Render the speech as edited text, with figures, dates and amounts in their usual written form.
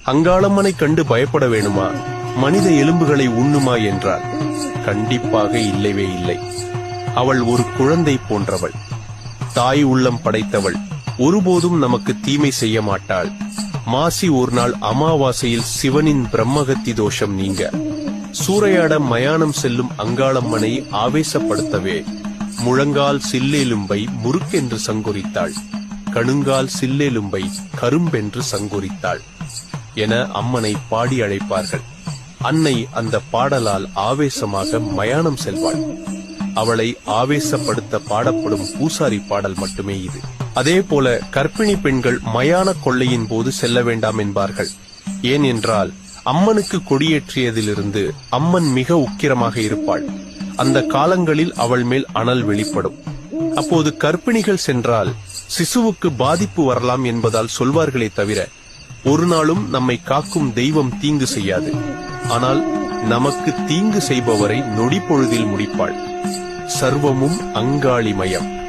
அங்காளம்மனை கண்டு பயப்பட வேணுமா? மனித எலும்புகளை உண்ணுமா என்றால் கண்டிப்பாக இல்லவே இல்லை. அவள் ஒரு குழந்தை போன்றவள், தாய் உள்ளம் படைத்தவள். ஒருபோதும் நமக்கு தீமை செய்ய மாட்டாள். மாசி ஒரு நாள் அமாவாசையில் சிவனின் பிரம்மகத்தி தோஷம் நீங்க சூறையாட மயானம் செல்லும் அங்காளம்மனை ஆவேசப்படுத்தவே முழங்கால் சில்லெலும்பை முறுக்கென்று சங்குரித்தாள், கணுங்கால் சில்லெலும்பை கரும்பென்று சங்குரித்தாள் என அம்மனை பாடி அழைப்பார்கள். அன்னை அந்த பாடலால் ஆவேசமாக மயானம் செல்வாள். அவளை ஆவேசப்படுத்த பாடப்படும் பூசாரி பாடல் மட்டுமே இது. அதே போல கர்ப்பிணி பெண்கள் மயான கொள்ளையின் போது செல்ல வேண்டாம் என்பார்கள். ஏனென்றால் அம்மனுக்கு கொடியேற்றியதிலிருந்து அம்மன் மிக உக்கிரமாக இருப்பாள். அந்த காலங்களில் அவள் மேல் அனல் வெளிப்படும். அப்போது கர்ப்பிணிகள் சென்றால் சிசுவுக்கு பாதிப்பு வரலாம் என்பதால் சொல்வார்களே தவிர ஒரு நாளும் நம்மை காக்கும் தெய்வம் தீங்கு செய்யாது. ஆனால் நமக்கு தீங்கு செய்பவரை நொடி பொழுதில் முடிப்பாள். சர்வமும் அங்காளிமயம்.